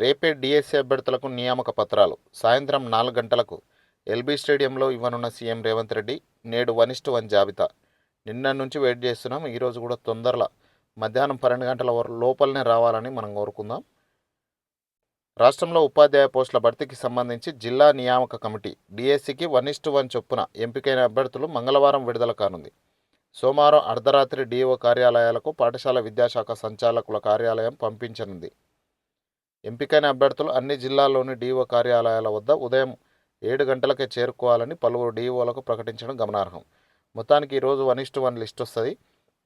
రేపే డిఎస్సి అభ్యర్థులకు నియామక పత్రాలు సాయంత్రం 4 గంటలకు ఎల్బీ స్టేడియంలో ఇవ్వనున్న సీఎం రేవంత్ రెడ్డి. నేడు 1:1 జాబితా. నిన్న నుంచి వెయిట్ చేస్తున్నాం. ఈరోజు కూడా తొందరలో మధ్యాహ్నం 12 గంటల లోపలనే రావాలని మనం కోరుకుందాం. రాష్ట్రంలో ఉపాధ్యాయ పోస్టుల భర్తీకి సంబంధించి జిల్లా నియామక కమిటీ డిఎస్సికి 1:1 చొప్పున ఎంపికైన అభ్యర్థులు మంగళవారం విడుదల కానుంది. సోమవారం అర్ధరాత్రి డిఓ కార్యాలయాలకు పాఠశాల విద్యాశాఖ సంచాలకుల కార్యాలయం పంపించనుంది. ఎంపికైన అభ్యర్థులు అన్ని జిల్లాల్లోని డిఓ కార్యాలయాల వద్ద ఉదయం 7 గంటలకే చేరుకోవాలని పలువురు డిఓలకు ప్రకటించడం గమనార్హం. మొత్తానికి ఈరోజు 1:1 లిస్ట్ వస్తుంది.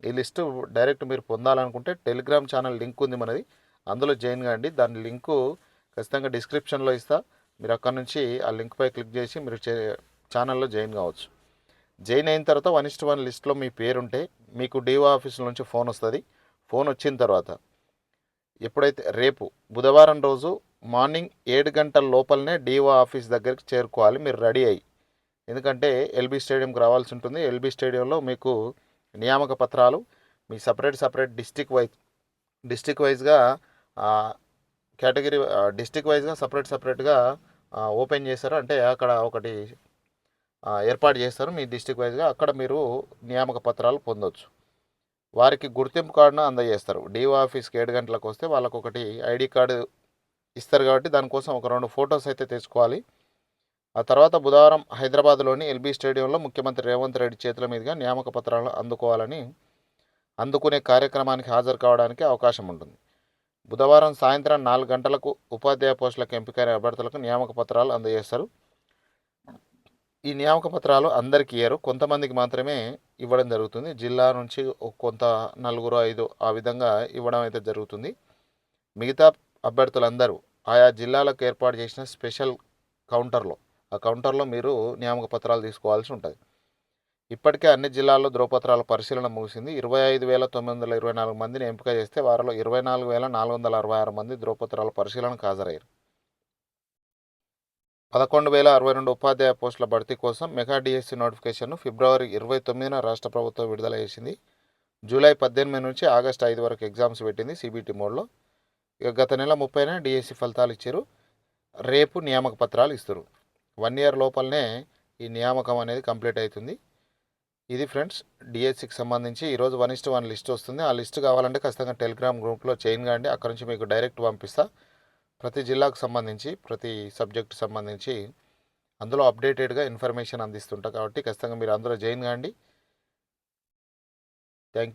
ఈ లిస్టు డైరెక్ట్ మీరు పొందాలనుకుంటే టెలిగ్రామ్ ఛానల్ లింక్ ఉంది మనది, అందులో జాయిన్ కాండి. దాని లింకు ఖచ్చితంగా డిస్క్రిప్షన్లో ఇస్తా. మీరు అక్కడ నుంచి ఆ లింక్పై క్లిక్ చేసి మీరు ఛానల్లో జాయిన్ కావచ్చు. జాయిన్ అయిన తర్వాత 1:1 లిస్ట్లో మీ పేరుంటే మీకు డిఓ ఆఫీస్ నుంచి ఫోన్ వస్తుంది. ఫోన్ వచ్చిన తర్వాత ఎప్పుడైతే రేపు బుధవారం రోజు మార్నింగ్ 7 గంటల లోపలనే డిఓ ఆఫీస్ దగ్గరికి చేరుకోవాలి మీరు రెడీ అయ్యి. ఎందుకంటే ఎల్బీ స్టేడియంకి రావాల్సి ఉంటుంది. ఎల్బీ స్టేడియంలో మీకు నియామక పత్రాలు మీ సపరేట్ డిస్టిక్ వైజ్గా కేటగిరీ డిస్టిక్ వైజ్గా సపరేట్గా ఓపెన్ చేస్తారు. అంటే అక్కడ ఒకటి ఏర్పాటు చేస్తారు మీ డిస్టిక్ వైజ్గా. అక్కడ మీరు నియామక పత్రాలు పొందవచ్చు. వారికి గుర్తింపు కార్డును అందజేస్తారు. డిఓ ఆఫీస్కి 7 గంటలకు వస్తే వాళ్ళకు ఒకటి ఐడి కార్డు ఇస్తారు కాబట్టి దానికోసం ఒక 2 ఫొటోస్ అయితే తెచ్చుకోవాలి. ఆ తర్వాత బుధవారం హైదరాబాద్లోని ఎల్బీ స్టేడియంలో ముఖ్యమంత్రి రేవంత్ రెడ్డి చేతుల మీదుగా నియామక పత్రాలను అందుకునే కార్యక్రమానికి హాజరు కావడానికి అవకాశం ఉంటుంది. బుధవారం సాయంత్రం 4 గంటలకు ఉపాధ్యాయ పోస్టులకు ఎంపికైన అభ్యర్థులకు నియామక పత్రాలు అందజేస్తారు. ఈ నియామక పత్రాలు అందరికీ ఇయ్యరు, కొంతమందికి మాత్రమే ఇవ్వడం జరుగుతుంది. జిల్లా నుంచి కొంత 4-5 ఆ విధంగా ఇవ్వడం అయితే జరుగుతుంది. మిగతా అభ్యర్థులందరూ ఆయా జిల్లాలకు ఏర్పాటు చేసిన స్పెషల్ కౌంటర్లో మీరు నియామక పత్రాలు తీసుకోవాల్సి ఉంటుంది. ఇప్పటికే అన్ని జిల్లాల్లో ధ్రువపత్రాల పరిశీలన ముగిసింది. 25,924 మందిని ఎంపిక చేస్తే వారిలో 24,466 మంది ధ్రువపత్రాల పరిశీలనకు హాజరయ్యారు. 11,062 ఉపాధ్యాయ పోస్టుల భర్తీ కోసం మెగా డిఎస్సి నోటిఫికేషన్ను ఫిబ్రవరి 29న రాష్ట్ర ప్రభుత్వం విడుదల చేసింది. జూలై 18 నుంచి ఆగస్టు 5 వరకు ఎగ్జామ్స్ పెట్టింది సిబిటి మోడ్లో. ఇక గత నెల 30న డిఎస్సి ఫలితాలు ఇచ్చారు. రేపు నియామక పత్రాలు ఇస్తారు. 1 ఇయర్ లోపలనే ఈ నియామకం అనేది కంప్లీట్ అవుతుంది. ఇది ఫ్రెండ్స్ డిఎస్సికి సంబంధించి ఈరోజు 1:1 లిస్ట్ వస్తుంది. ఆ లిస్ట్ కావాలంటే ఖచ్చితంగా టెలిగ్రామ్ గ్రూప్లో జాయిన్ కాండి. అక్కడ నుంచి మీకు డైరెక్ట్ పంపిస్తా. ప్రతి జిల్లాకు సంబంధించి ప్రతి సబ్జెక్టు సంబంధించి అందులో అప్డేటెడ్గా ఇన్ఫర్మేషన్ అందిస్తుంటా కాబట్టి ఖచ్చితంగా మీరు అందులో జాయిన్ కాండి.